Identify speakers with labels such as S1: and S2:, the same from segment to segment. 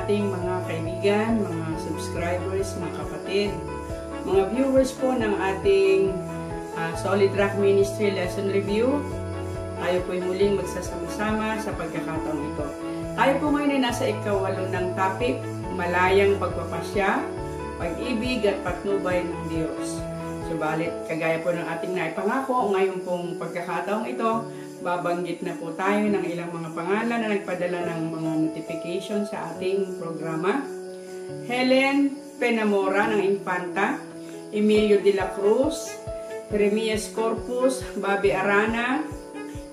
S1: ating mga kaibigan, mga subscribers, mga kapatid, mga viewers po ng ating Solid Rock Ministry Lesson Review. Tayo po ay muling magsasama-sama sa pagkakataong ito. Tayo po ngayon ay nasa ika-8 ng topic, malayang pagpapasya, pag-ibig at patnubay ng Diyos. Subalit, kagaya po ng ating naipangako, ngayon pong pagkakataong ito, babanggit na po tayo ng ilang mga pangalan na nagpadala ng mga notification sa ating programa. Helen Penamora ng Infanta, Emilio de la Cruz, Jeremias Corpus, Bobby Arana,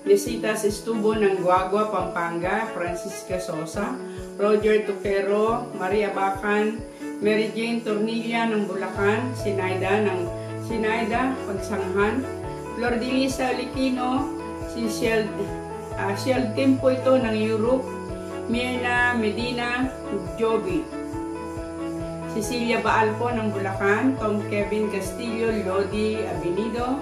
S1: Lesitas Estubo ng Guagua, Pampanga, Francisca Sosa, Roger Tuquero, Maria Bacan, Mary Jane Tornilla ng Bulacan, Sinaida Pagsanghan, Flor de Lisa Alicino, si Shell Tempo ito ng Europe, Mirna Medina Joby, Cecilia Baalpo ng Bulacan, Tom Kevin Castillo, Lodi Abinido,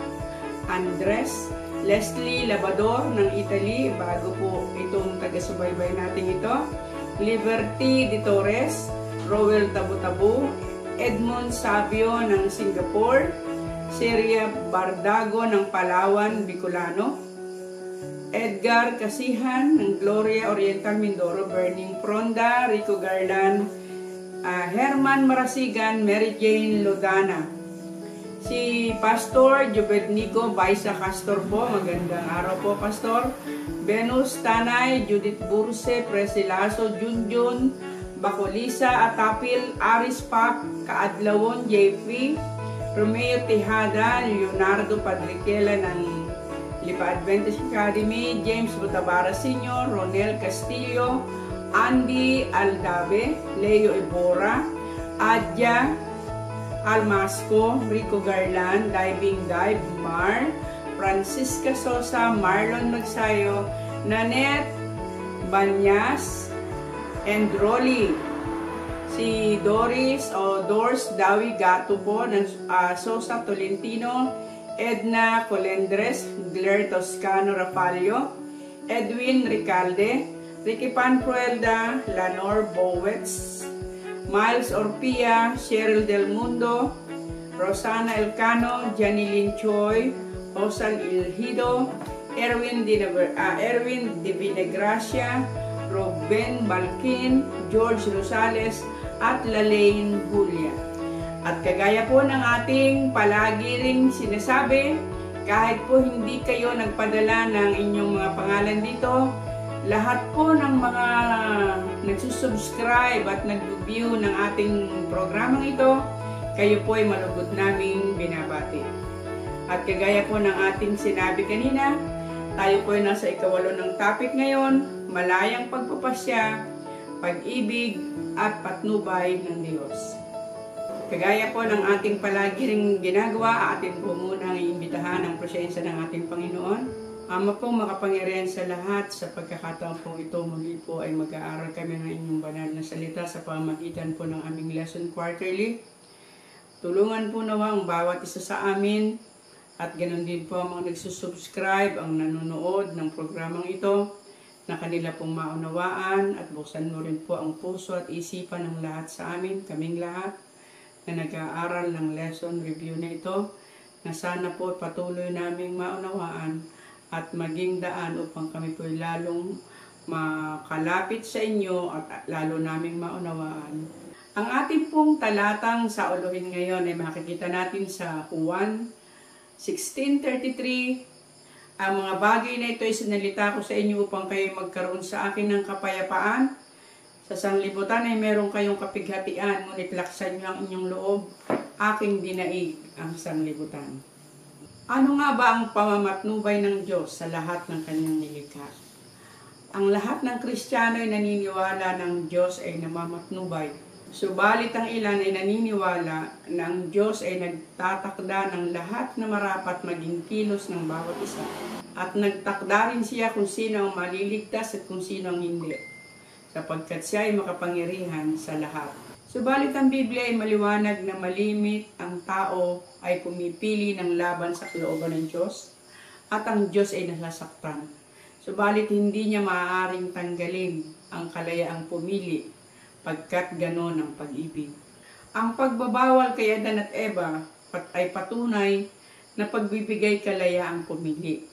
S1: Andres, Leslie Labador ng Italy, bago po itong taga-subaybay natin ito, Liberty de Torres, Rowel Tabu-Tabu, Edmond Sabio ng Singapore, Seria Bardago ng Palawan, Bicolano, Edgar Kasihan ng Gloria Oriental Mindoro, Burning Fronda, Rico Garland, Herman Marasigan, Mary Jane Lodana, si Pastor Jubednico Baisa Castor po, magandang araw po Pastor, Venus Tanay, Judith Burse, Presilaso, Junjun, Bacolisa, Atapil, Aris Pap, Kaadlawon, JP, Romeo Tejada, Leonardo Padriquela ng Lipa Adventist Academy, James Butabara Sr., Ronel Castillo, Andy Aldabe, Leo Ibora, Adja Almasco, Rico Garland, Diving Dive, Mar, Francisca Sosa, Marlon Magsayo, Nanette Banyas, and Rolly, si Doris Dors Dawi Gato po ng Sosa Tolentino, Edna Colendres, Claire Toscano Rapalio, Edwin Ricalde, Ricky Panfruelda, Lanor Bowets, Miles Orpia, Cheryl Del Mundo, Rosana Elcano, Janilyn Choi, Osal Ilhido, Erwin de Vinegracia, Ruben Balkin, George Rosales, at Lalaine Julia. At kagaya po ng ating palagi ring sinasabi, kahit po hindi kayo nagpadala ng inyong mga pangalan dito, lahat po ng mga nagsusubscribe at nag-view ng ating programang ito, kayo po ay malugod naming binabati. At kagaya po ng ating sinabi kanina, tayo po ay nasa ika-8 ng topic ngayon, malayang pagpapasya, pag-ibig at patnubay ng Diyos. Kagaya po ng ating palagi ring ginagawa, atin po munang iimbitahan ang presensya ng ating Panginoon. Ama pong makapangyarihan sa lahat, sa pagkakataon po ito, muli po ay mag-aaral kami ng inyong banal na salita sa pamamagitan po ng aming lesson quarterly. Tulungan po nawa ang bawat isa sa amin at ganoon din po ang mga nagsusubscribe, ang nanonood ng programang ito, na kanila pong maunawaan at buksan mo rin po ang puso at isipan ng lahat sa amin, kaming lahat, na nag-aaral ng lesson review na ito, na sana po patuloy naming maunawaan at maging daan upang kami po lalong makalapit sa inyo at lalo naming maunawaan. Ang ating pong talatang sa uluhin ngayon ay makikita natin sa Juan 16:33. Ang mga bagay na ito ay sinalita ko sa inyo upang kayo magkaroon sa akin ng kapayapaan. Sa sanglibutan ay meron kayong kapighatian, ngunit laksan nyo ang inyong loob, aking dinaig ang sanglibutan. Ano nga ba ang pamamatnubay ng Diyos sa lahat ng kanyang nilikha? Ang lahat ng Kristiyano ay naniniwala ng Diyos ay namamatnubay. Subalit ang ilan ay naniniwala na ang Diyos ay nagtatakda ng lahat na marapat maging kilos ng bawat isa. At nagtakda rin siya kung sino ang maliligtas at kung sino ang hindi, sapagkat siya ay makapangyarihan sa lahat. Subalit ang Biblia ay maliwanag na malimit ang tao ay pumipili ng laban sa kalooban ng Diyos at ang Diyos ay nasasaktan. Subalit hindi niya maaaring tanggalin ang kalayaang pumili pagkat ganon ang pag-ibig. Ang pagbabawal kay Adan at Eva ay patunay na pagbibigay kalaya ang pumili.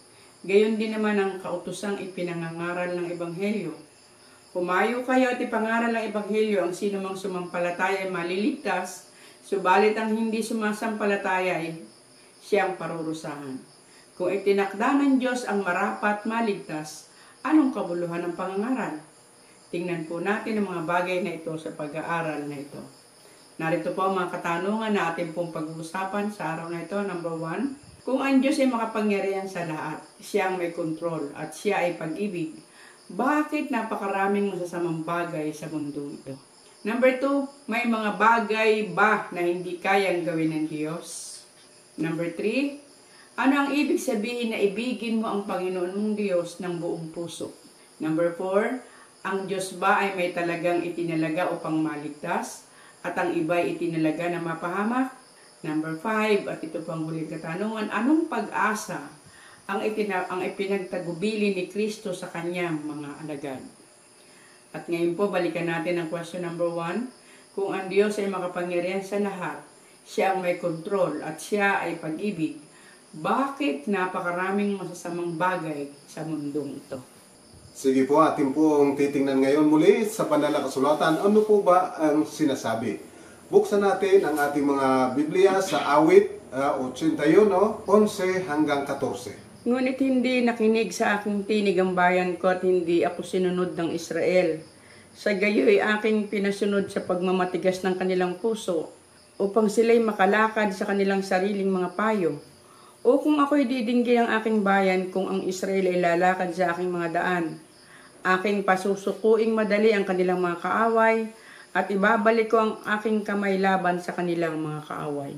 S1: Gayon din naman ang kautosang ipinangangaral ng Ebanghelyo. Pumayo kayo at ipangaral ng Ebanghelyo, ang sino mang sumampalataya ay maliligtas, subalit ang hindi sumasampalataya ay siyang parurusahan. Kung itinakda ng Diyos ang marapat maligtas, anong kabuluhan ng pangangaral? Tingnan po natin ang mga bagay na ito sa pag-aaral na ito. Narito po ang mga katanungan na ating pong pag-uusapan sa araw na ito. Number 1, kung ang Diyos ay makapangyarihan sa lahat, siyang may kontrol at siya ay pag-ibig, bakit napakaraming masasamang bagay sa mundo ito? Number 2, may mga bagay ba na hindi kayang gawin ng Diyos? Number 3, ano ang ibig sabihin na ibigin mo ang Panginoon mong Diyos ng buong puso? Number 4, ang Diyos ba ay may talagang itinalaga upang maligtas at ang iba ay itinalaga na mapahamak? Number 5, at ito pang huling katanungan, anong pag-asa ang ipinagtagubili ni Kristo sa kanyang mga alagad? At ngayon po, balikan natin ang question number 1. Kung ang Diyos ay makapangyarihan sa lahat, siya ang may kontrol at siya ay pag-ibig, bakit napakaraming masasamang bagay sa mundong ito?
S2: Sige po, atin pong titingnan ngayon muli sa banal na kasulatan. Ano po ba ang sinasabi? Buksan natin ang ating mga Biblia sa awit 81, 11 hanggang 14.
S1: Ngunit hindi nakinig sa aking tinig ang bayan ko at hindi ako sinunod ng Israel. Sa gayoy aking pinasunod sa pagmamatigas ng kanilang puso, upang sila'y makalakad sa kanilang sariling mga payo. O kung ako'y didinggin ang aking bayan kung ang Israel ay lalakad sa aking mga daan, aking pasusukuing madali ang kanilang mga kaaway, at ibabalik ko ang aking kamay laban sa kanilang mga kaaway.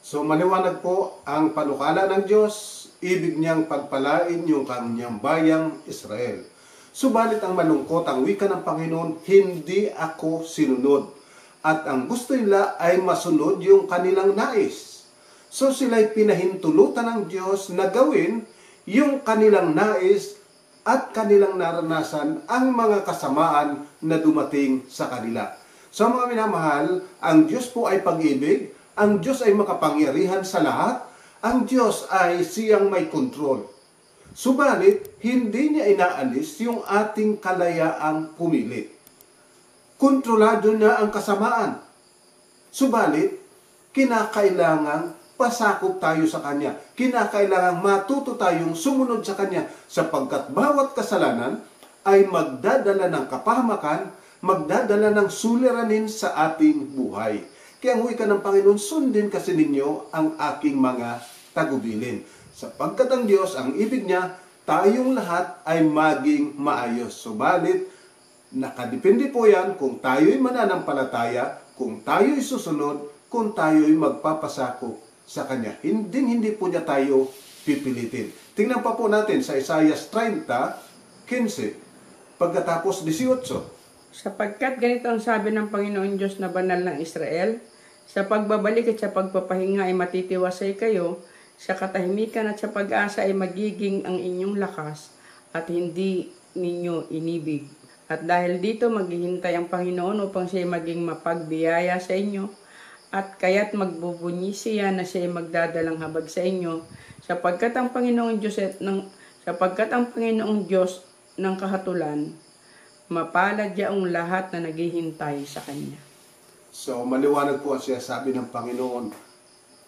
S2: So maliwanag po ang panukala ng Diyos, ibig niyang pagpalain yung kanyang bayang Israel. Subalit ang malungkot, ang wika ng Panginoon, hindi ako sinunod. At ang gusto nila ay masunod yung kanilang nais. So sila'y pinahintulutan ng Diyos na gawin yung kanilang nais at kanilang naranasan ang mga kasamaan na dumating sa kanila. So mga minamahal, ang Diyos po ay pag-ibig, ang Diyos ay makapangyarihan sa lahat, ang Diyos ay siyang may kontrol. Subalit, hindi niya inaalis yung ating kalayaang pumili. Kontrolado niya ang kasamaan. Subalit, kinakailangang pasakop tayo sa Kanya. Kinakailangang matuto tayong sumunod sa Kanya sapagkat bawat kasalanan ay magdadala ng kapahamakan, magdadala ng suliranin sa ating buhay. Kaya ang wika ng Panginoon, sundin kasi ninyo ang aking mga tagubilin. Sapagkat ang Diyos, ang ibig niya, tayong lahat ay maging maayos. Subalit, nakadepende po yan kung tayo'y mananampalataya, kung tayo'y susunod, kung tayo'y magpapasakop sa Kanya. Hindi po niya tayo pipilitin. Tingnan pa po natin sa Isaiah 30:15, pagkatapos 18.
S1: Sapagkat ganito ang sabi ng Panginoon Diyos na banal ng Israel, sa pagbabalik at sa pagpapahinga ay matitiwasay kayo, sa katahimikan at sa pag-asa ay magiging ang inyong lakas at hindi ninyo inibig. At dahil dito maghihintay ang Panginoon upang siya maging mapagbiyaya sa inyo, at kaya't magbubunyi siya na siya magdadalang habag sa inyo, sapagkat ang Panginoong Diyos ng kahatulan, mapalad yaong lahat na naghihintay sa Kanya.
S2: So, maliwanag po ang sinasabi ng Panginoon.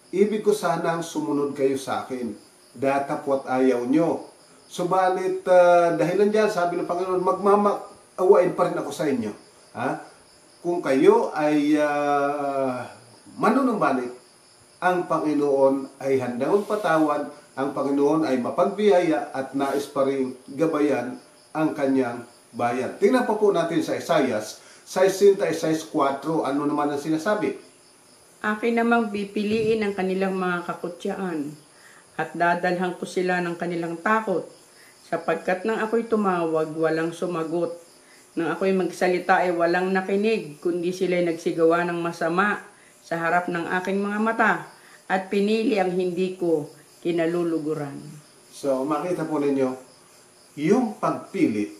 S2: Ibig ko sanang sumunod kayo sa akin. Datapwat ayaw nyo. Subalit, dahilan dyan, sabi ng Panginoon, magmamaawain pa rin ako sa inyo. Ha? Kung kayo ay manunumbalik, ang Panginoon ay handang patawad, ang Panginoon ay mapagbiyaya at nais pa rin gabayan ang kanyang bayan. Tingnan pa po natin sa Isaiah 66:4, ano naman ang sinasabi?
S1: Akin namang pipiliin ang kanilang mga kakutyaan at dadalhan ko sila ng kanilang takot, sapagkat nang ako'y tumawag, walang sumagot. Nang ako'y magsalita ay walang nakinig, kundi sila'y nagsigawa ng masama sa harap ng aking mga mata at pinili ang hindi ko kinaluluguran. So,
S2: makita po ninyo, yung pagpili,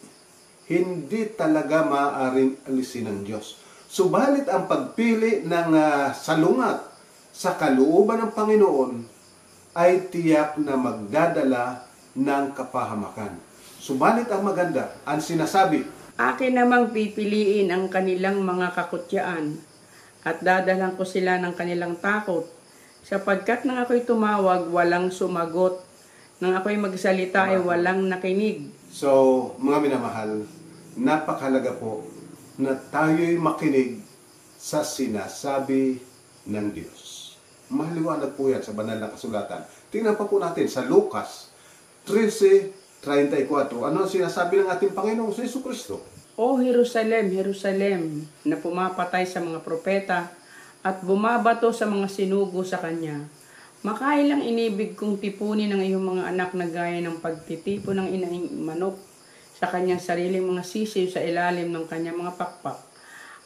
S2: hindi talaga maaaring alisin ng Diyos. Subalit ang pagpili ng salungat sa kalooban ng Panginoon ay tiyak na magdadala ng kapahamakan. Subalit ang maganda, ang sinasabi,
S1: Akin namang pipiliin ang kanilang mga kakutyaan at dadalang ko sila ng kanilang takot. Sapagkat nang ako'y tumawag, walang sumagot. Nang ako'y magsalita ay walang nakinig.
S2: So, mga minamahal, napakahalaga po na tayo'y makinig sa sinasabi ng Diyos. Maliwanag po yan sa banal na kasulatan. Tingnan pa po natin sa Lucas 13:34. Ano ang sinasabi ng ating Panginoong Jesucristo?
S1: O Jerusalem, Jerusalem, na pumapatay sa mga propeta at bumabato sa mga sinugo sa kanya. Makailang inibig kong tipunin ng iyong mga anak na gaya ng pagtitipo ng inaing manok sa kanyang sariling mga sisiw sa ilalim ng kanyang mga pakpak.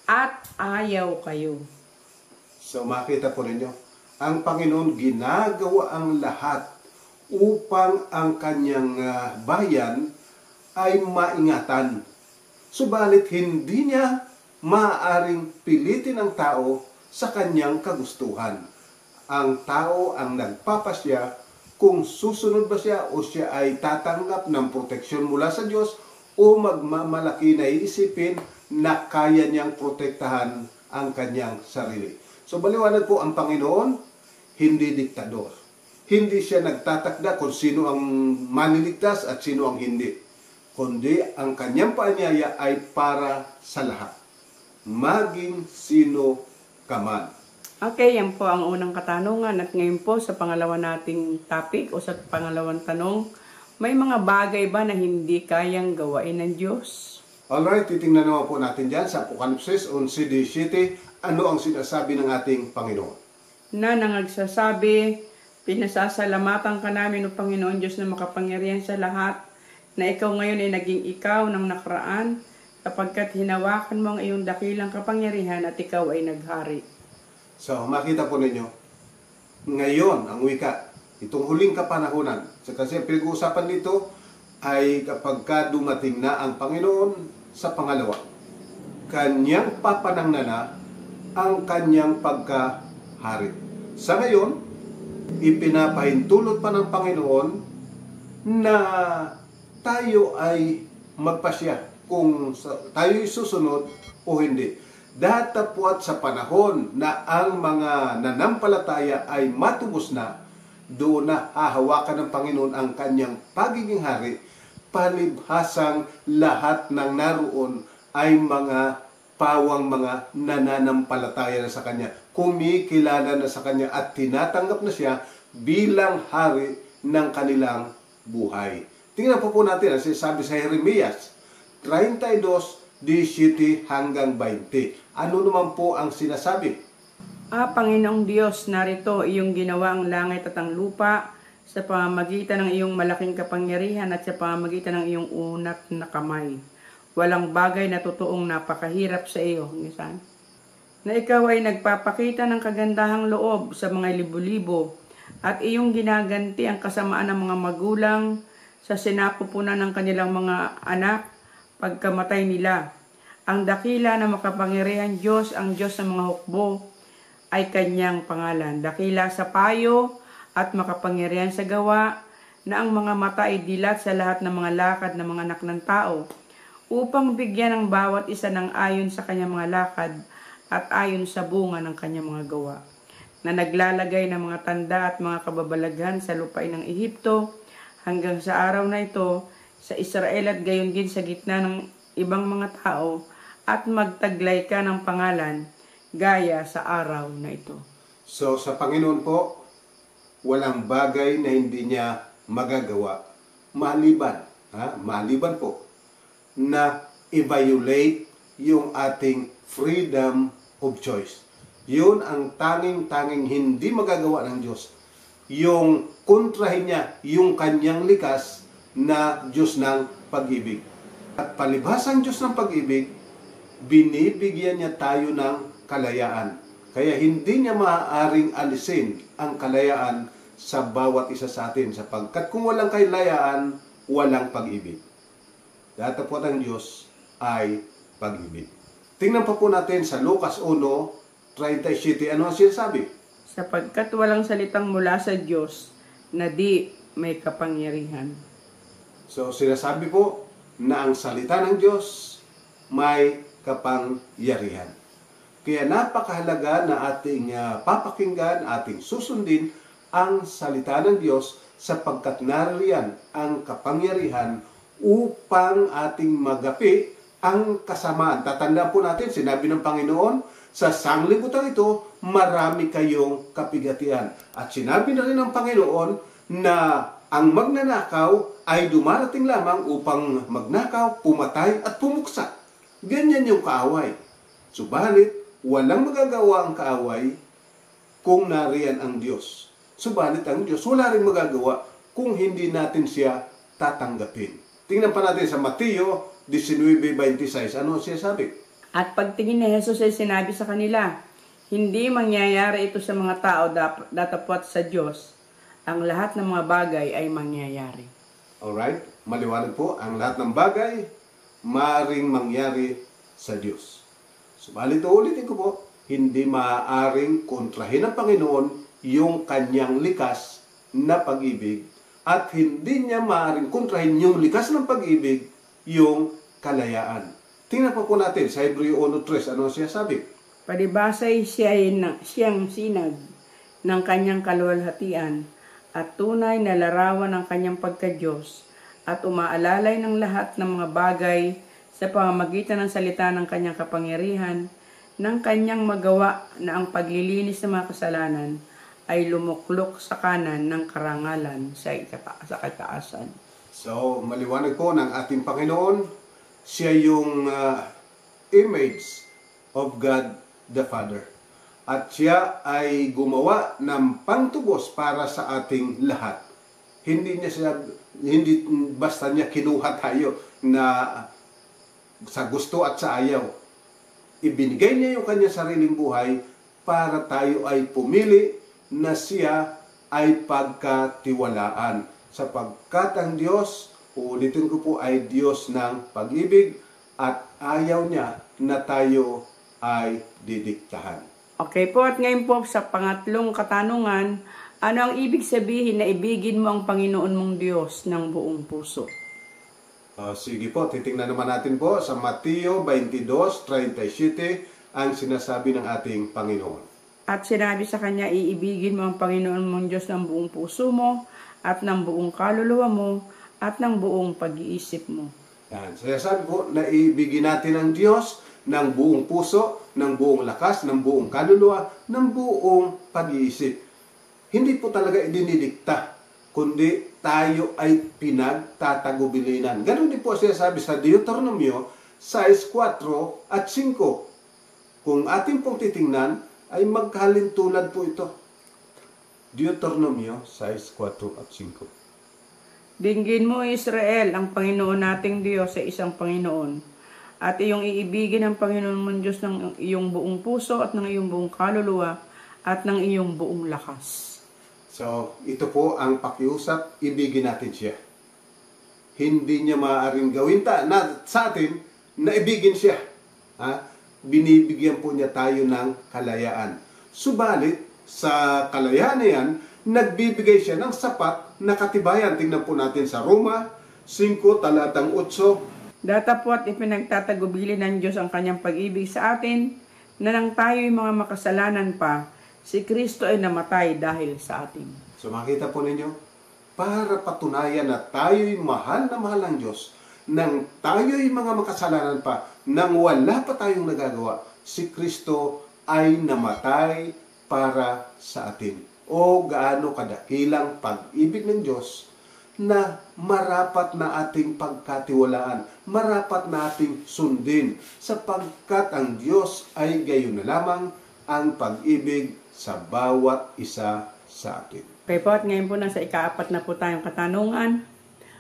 S1: At ayaw kayo.
S2: So makita po ninyo, ang Panginoon ginagawa ang lahat upang ang kanyang bayan ay maingatan. Subalit hindi niya maaaring pilitin ang tao sa kanyang kagustuhan. Ang tao ang nagpapasya kung susunod ba siya o siya ay tatanggap ng proteksyon mula sa Diyos o magmamalaki na iisipin na kaya niyang protektahan ang kanyang sarili. So baliwanag po, ang Panginoon hindi diktador. Hindi siya nagtatakda kung sino ang maniligtas at sino ang hindi. Kundi ang kanyang paanyaya ay para sa lahat. Maging sino ka man.
S1: Okay, yan po ang unang katanungan. At ngayon po sa pangalawa nating topic o sa pangalawang tanong, may mga bagay ba na hindi kayang gawain ng Diyos?
S2: Alright, titingnan naman po natin dyan sa Apokalipsis 11:17. Ano ang sinasabi ng ating Panginoon?
S1: Na nangagsasabi, pinasasalamatan ka namin o Panginoon Diyos na makapangyarihan sa lahat, na ikaw ngayon ay naging ikaw ng nakaraan, sapagkat hinawakan mo ang iyong dakilang kapangyarihan at ikaw ay naghari.
S2: So, makita po ninyo, ngayon, ang wika, itong huling kapanahunan, kasi pinag-uusapan dito ay kapag dumating na ang Panginoon sa pangalawa, kanyang papanangana ang kanyang pagkahari. Sa ngayon, ipinapahintulot pa ng Panginoon na tayo ay magpasya kung tayo'y susunod o hindi. Datapwat sa panahon na ang mga nanampalataya ay matubos na, doon na hahawakan ng Panginoon ang kanyang pagiging hari, palibhasang lahat ng naroon ay mga pawang mga nananampalataya na sa kanya, kumikilala na sa kanya at tinatanggap na siya bilang hari ng kanilang buhay. Tingnan po natin ang sinasabi sa Jeremias 32:17 hanggang 20. Ano naman po ang sinasabi?
S1: Panginoong Diyos, narito iyong ginawa ang langit at ang lupa sa pamamagitan ng iyong malaking kapangyarihan at sa pamamagitan ng iyong unat na kamay. Walang bagay na totoong napakahirap sa iyo, minsan, na ikaw ay nagpapakita ng kagandahang loob sa mga libo-libo at iyong ginaganti ang kasamaan ng mga magulang sa sinapupunan ng kanilang mga anak pagkamatay nila. Ang dakila na makapangyarihan Diyos, ang Diyos ng mga hukbo, ay kanyang pangalan. Dakila sa payo at makapangyarihan sa gawa, na ang mga mata ay dilat sa lahat ng mga lakad ng mga anak ng tao, upang bigyan ng bawat isa ng ayon sa kanyang mga lakad at ayon sa bunga ng kanyang mga gawa, na naglalagay ng mga tanda at mga kababalaghan sa lupain ng Ehipto, hanggang sa araw na ito, sa Israel at gayon din sa gitna ng ibang mga tao, at magtaglay ka ng pangalan, gaya sa araw na ito.
S2: So, sa Panginoon po, walang bagay na hindi niya magagawa. Maliban po, na i-violate yung ating freedom of choice. Yun ang tanging hindi magagawa ng Diyos. Yung kontrahin niya yung kanyang likas na Diyos ng pag-ibig. At palibhasang Diyos ng pag-ibig, binibigyan niya tayo ng kalayaan. Kaya hindi niya maaaring alisin ang kalayaan sa bawat isa sa atin, sapagkat kung walang kalayaan, walang pag-ibig. Datapwat ang Diyos ay pag-ibig. Tingnan pa po natin sa Lucas 1:37. Ano ang sinasabi?
S1: Sapagkat walang salitang mula sa Diyos na di may kapangyarihan.
S2: So, sinasabi po na ang salita ng Diyos may kapangyarihan. Kaya napakahalaga na ating papakinggan, ating susundin ang salita ng Diyos sapagkat nariyan ang kapangyarihan upang ating magapi ang kasamaan. Tatandaan po natin, sinabi ng Panginoon, sa sanglibutan ito, marami kayong kapigatian. At sinabi na rin ng Panginoon na ang magnanakaw ay dumarating lamang upang magnakaw, pumatay at pumuksa. Ganyan yung kaaway. Subalit, walang magagawa ang kaaway kung nariyan ang Diyos. Subalit ang Diyos, wala rin magagawa kung hindi natin siya tatanggapin. Tingnan pa natin sa Mateo 19:26. Ano siya sabi?
S1: At pagtingin ni Jesus ay sinabi sa kanila, hindi mangyayari ito sa mga tao datapwat sa Diyos. Ang lahat ng mga bagay ay mangyayari.
S2: Alright? Maliwanag po, ang lahat ng bagay maaring mangyari sa Diyos. Subalit ulitin ko po, hindi maaaring kontrahin ng Panginoon yung kanyang likas na pag-ibig at hindi niya maaaring kontrahin yung likas ng pag-ibig, yung kalayaan. Tingnan po natin sa Hebreo 1:3. Ano siya sabi?
S1: Palibasay siyang sinag ng kanyang kaluwalhatian at tunay na larawan ng kanyang pagka-Diyos at umaalalay ng lahat ng mga bagay sa pamamagitan ng salita ng kanyang kapangyarihan, ng kanyang magawa na ang paglilinis ng mga kasalanan ay lumuklok sa kanan ng karangalan sa kataasan.
S2: So, maliwanag po ng ating Panginoon, siya yung image of God the Father. At siya ay gumawa ng pangtubos para sa ating lahat. Hindi basta niya kinuha tayo na sa gusto at sa ayaw. Ibinigay niya yung kanyang sariling buhay para tayo ay pumili na siya ay pagkatiwalaan. Sapagkat ang Diyos, uulitin ko po, ay Diyos ng pag-ibig at ayaw niya na tayo ay didiktahan.
S1: Okay po, at ngayon po sa pangatlong katanungan, ano ang ibig sabihin na ibigin mo ang Panginoon mong Diyos ng buong puso?
S2: Sige po, titingnan naman natin po sa Mateo 22:37 ang sinasabi ng ating Panginoon.
S1: At sinabi sa kanya, iibigin mo ang Panginoon mong Diyos ng buong puso mo at ng buong kaluluwa mo at ng buong pag-iisip mo.
S2: Yan. Sinasabi po na iibigin natin ang Diyos ng buong puso, ng buong lakas, ng buong kaluluwa, ng buong pag-iisip. Hindi po talaga idinidikta, kundi tayo ay pinagtatagubilinan. Ganon din po sinasabi sa Deuteronomio 6:4 at 5. Kung ating pong titingnan, ay magkalintulad po ito. Deuteronomio 6:4 at 5.
S1: Dinggin mo, Israel, ang Panginoon nating Diyos sa isang Panginoon. At iyong iibigin ang Panginoon mong Diyos ng iyong buong puso at ng iyong buong kaluluwa at ng iyong buong lakas.
S2: So, ito po ang pakiusap, ibigin natin siya. Hindi niya maaaring gawin sa atin na ibigin siya. Binibigyan po niya tayo ng kalayaan. Subalit, sa kalayaan na yan, nagbibigay siya ng sapat na katibayan. Tingnan po natin sa Roma 5, talatang 8.
S1: Datapwat ipinagtatagubili ng Diyos ang kanyang pag-ibig sa atin, na nang tayo'y mga makasalanan pa, si Kristo ay namatay dahil sa atin.
S2: So makita po ninyo, para patunayan na tayo'y mahal na mahal ng Diyos, nang tayo'y mga makasalanan pa, nang wala pa tayong nagagawa, si Kristo ay namatay para sa atin. O gaano kadakilang pag-ibig ng Diyos na marapat na ating pagkatiwalaan, marapat na ating sundin, sapagkat ang Diyos ay gayon na lamang ang pag-ibig sa bawat isa sa atin.
S1: Okay po, at ngayon po nasa ika-4 na po tayong katanungan.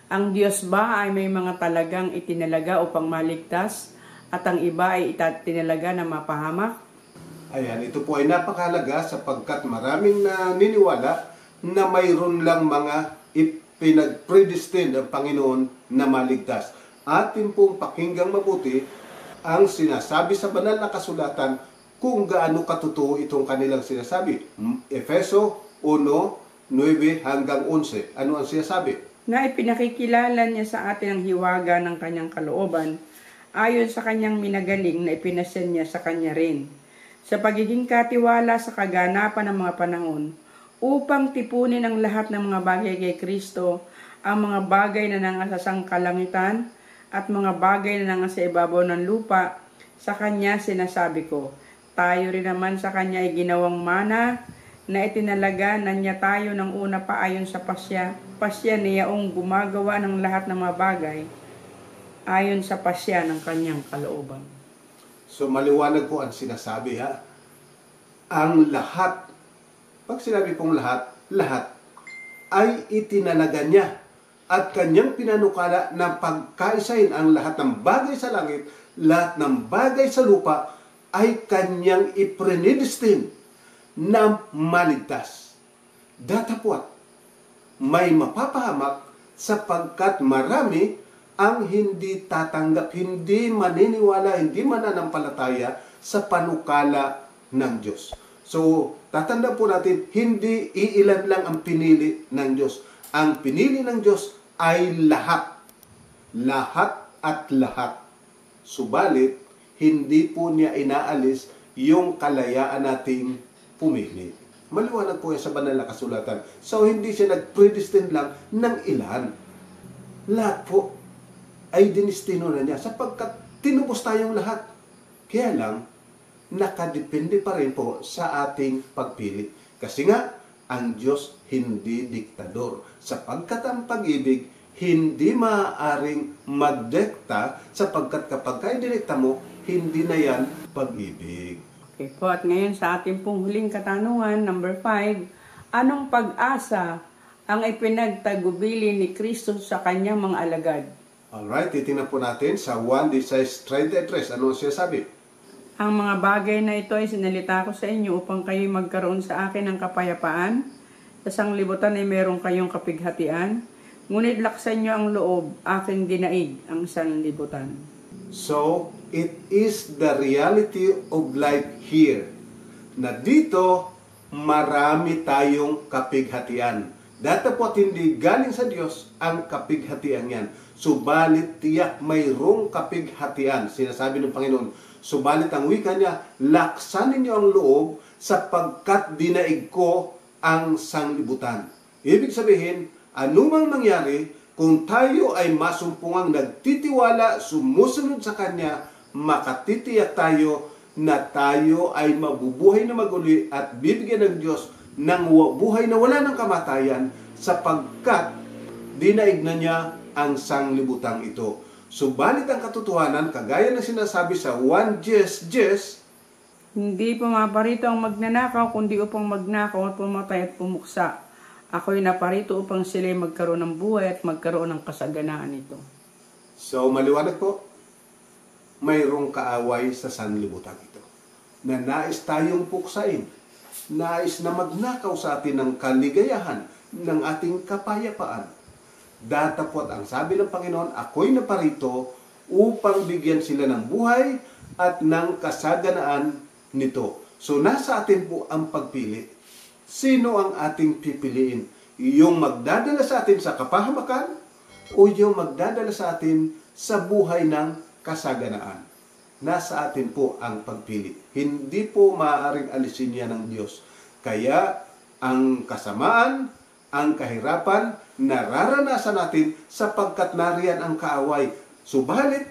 S1: Ang Diyos ba ay may mga talagang itinalaga upang maligtas at ang iba ay itinalaga na mapahamak?
S2: Ayan, ito po ay napakahalaga sapagkat maraming naniniwala na mayroon lang mga ipinag-predestined ang Panginoon na maligtas. Atin pong pakinggang mabuti ang sinasabi sa banal na kasulatan kung gaano katotoo itong kanilang sinasabi. Efeso 1:9 hanggang 11. Ano ang sinasabi?
S1: Na ipinakikilala niya sa atin ang hiwaga ng kanyang kalooban ayon sa kanyang minagaling na ipinasya niya sa kanya rin, sa pagiging katiwala sa kaganapan ng mga panahon, upang tipunin ang lahat ng mga bagay kay Kristo, ang mga bagay na nangasa sa kalangitan at mga bagay na nangasa sa ibabaw ng lupa. Sa kanya sinasabi ko, tayo rin naman sa kanya ay ginawang mana, na itinalaga na niya tayo ng una pa ayon sa pasya niyaong gumagawa ng lahat ng mga bagay ayon sa pasya ng kanyang kalooban.
S2: So maliwanag po ang sinasabi, ha? Ang lahat, pag sinabi pong lahat, lahat ay itinalaga niya at kanyang pinanukala na pagkaisahin ang lahat ng bagay sa langit, lahat ng bagay sa lupa ay kanyang iprenedestin na maligtas. Datapwat, may mapapahamak sapagkat marami ang hindi tatanggap, hindi maniniwala, hindi mananampalataya sa panukala ng Diyos. So, tatanda po natin, hindi iilan lang ang pinili ng Diyos. Ang pinili ng Diyos ay lahat. Lahat at lahat. Subalit, hindi po niya inaalis yung kalayaan nating pumili. Maliwanag po yan sa banal na kasulatan. So, hindi siya nag-predestined lang ng ilan. Lahat po ay dinistino na niya sapagkat tinubos tayong lahat. Kaya lang, nakadepende pa rin po sa ating pagpili. Kasi nga, ang Diyos hindi diktador. Sapagkat ang pag-ibig, hindi maaaring magdekta sapagkat kapag kayo direkta mo, hindi na yan pag-ibig.
S1: Okay po, at ngayon sa ating pong huling katanungan, number 5, anong pag-asa ang ipinagtagubili ni Kristo sa kanyang mga alagad?
S2: Alright, titingnan po natin sa 1:33. Ano siya sabi?
S1: Ang mga bagay na ito ay sinalita ko sa inyo upang kayo magkaroon sa akin ng kapayapaan. Sa sanglibutan ay meron kayong kapighatian. Ngunit laksan nyo ang loob, aking dinaig ang sanlibutan.
S2: So, it is the reality of life here. Na dito, marami tayong kapighatian. Datapwat hindi galing sa Diyos ang kapighatian yan. Subalit tiyak mayroong kapighatian. Sinasabi ng Panginoon, subalit ang wika niya, laksan ninyo ang loob sapagkat dinaig ko ang sanglibutan. Ibig sabihin, anumang mangyari, kung tayo ay masumpungang nagtitiwala, sumusunod sa Kanya, makatitiyak tayo na tayo ay mabubuhay na maguli at bibigyan ng Diyos ng buhay na wala ng kamatayan sapagkat dinaig na niya ang sanglibutang ito. Subalit ang katotohanan, kagaya ng sinasabi sa 1:10,
S1: hindi pumaparito ang magnanakaw, kundi upang magnakaw at pumatay at pumuksa. Ako'y naparito upang sila'y magkaroon ng buhay at magkaroon ng kasaganaan nito.
S2: So, maliwanag po, mayroong kaaway sa sanlibutan ito. Na nais tayong puksain. Nais na magnakaw sa atin ng kaligayahan, ng ating kapayapaan. Datapwat ang sabi ng Panginoon, ako'y naparito upang bigyan sila ng buhay at ng kasaganaan nito. So, nasa atin po ang pagpili. Sino ang ating pipiliin? Yung magdadala sa atin sa kapahamakan o yung magdadala sa atin sa buhay ng kasaganaan? Nasa atin po ang pagpili. Hindi po maaaring alisin yan ng Diyos. Kaya ang kasamaan, ang kahirapan, nararanasan natin sapagkat nariyan ang kaaway. Subalit,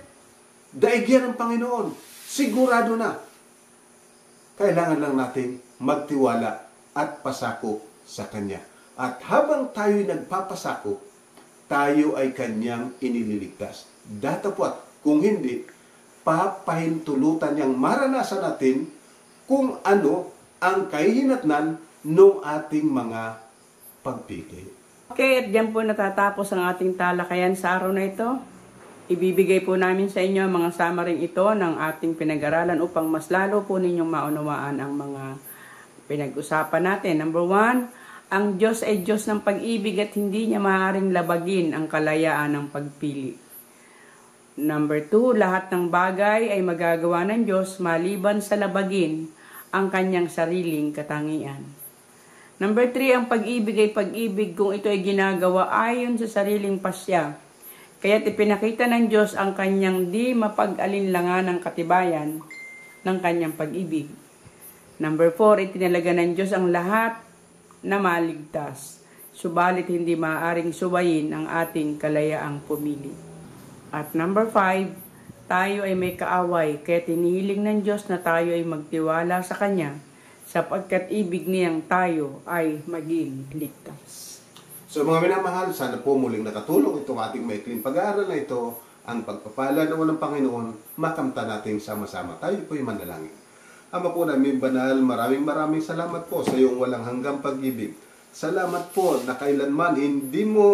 S2: daig yan ng Panginoon. Sigurado na. Kailangan lang natin magtiwala at pasako sa Kanya. At habang tayo'y nagpapasako, tayo ay Kanyang inililigtas. Datapwat, kung hindi, papahintulutan niyang maranasan natin kung ano ang kahihinatnan ng ating mga pagpili.
S1: Okay, at diyan po natatapos ang ating talakayan sa araw na ito. Ibibigay po namin sa inyo ang mga samaring ito ng ating pinag-aralan upang mas lalo po ninyong maunawaan ang mga pinag-usapan natin. Number 1, ang Diyos ay Diyos ng pag-ibig at hindi niya maaaring labagin ang kalayaan ng pagpili. Number 2, lahat ng bagay ay magagawa ng Diyos maliban sa labagin ang kanyang sariling katangian. Number 3, ang pag-ibig ay pag-ibig kung ito ay ginagawa ayon sa sariling pasya. Kaya't ipinakita ng Diyos ang kanyang di mapag-alinlangan ng katibayan ng kanyang pag-ibig. Number 4, itinalaga ng Diyos ang lahat na maligtas, subalit hindi maaaring subayin ang ating kalayaang pumili. At number 5, tayo ay may kaaway, kaya tinihiling ng Diyos na tayo ay magtiwala sa Kanya, sapagkat ibig niyang tayo ay maging ligtas.
S2: So mga minamahal, sana po muling nakatulong itong ating maikling pag-aaral na ito, ang pagpapala ng walang Panginoon, makamta natin sama-sama. Tayo po'y manalangin. Ama po namin banal, maraming salamat po sa iyong walang hanggang pag-ibig. Salamat po na kailanman hindi mo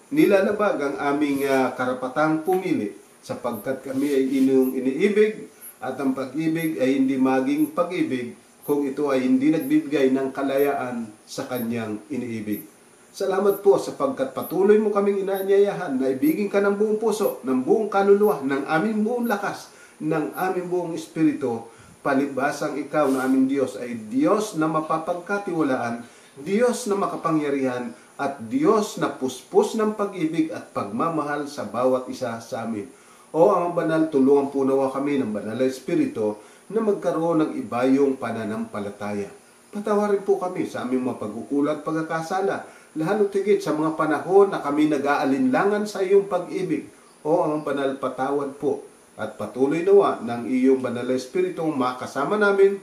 S2: nilalabag ang aming karapatang pumili, sapagkat kami ay inyong iniibig at ang pag-ibig ay hindi maging pag-ibig kung ito ay hindi nagbibigay ng kalayaan sa kanyang iniibig. Salamat po sapagkat patuloy mo kaming inaanyayahan na ibigin ka ng buong puso, ng buong kaluluwa, ng aming buong lakas, ng aming buong espiritu. Palibhasang ikaw na aming Diyos ay Diyos na mapapagkatiwalaan, Diyos na makapangyarihan, at Diyos na puspos ng pag-ibig at pagmamahal sa bawat isa sa amin. O Amang Banal, tulungan po nawa kami ng Banal na Espiritu na magkaroon ng ibayong pananampalataya. Patawarin po kami sa aming mga pagkukulat at pagkakasala, lalo tigit sa mga panahon na kami nag-aalinlangan sa iyong pag-ibig. O Amang Banal, patawad po at patuloy nawa ng iyong Banal na Espiritu makasama namin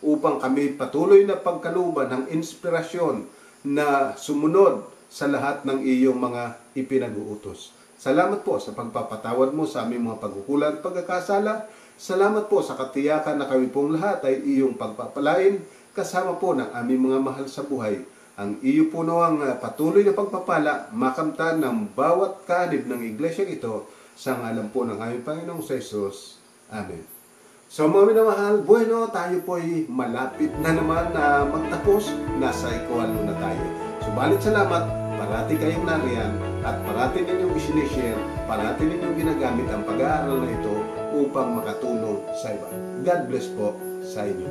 S2: upang kami patuloy na pagkaluban ng inspirasyon na sumunod sa lahat ng iyong mga ipinag-uutos. Salamat po sa pagpapatawad mo sa aming mga pagkukulang at pagkakasala. Salamat po sa katiyakan na kami pong lahat ay iyong pagpapalain kasama po ng aming mga mahal sa buhay. Ang iyo po nawang patuloy na pagpapala makamtan ng bawat kanib ng iglesia ito sa ngalan po ng aming Panginoong Jesus. Amen. So mga minamahal, bueno, tayo po ay malapit na naman na magtapos. Nasa ika-8 na tayo. Subalit salamat, parati kayong nariyan at parati ninyong isinishare, parati ninyong ginagamit ang pag-aaral na ito upang makatulong sa iba. God bless po sa inyo.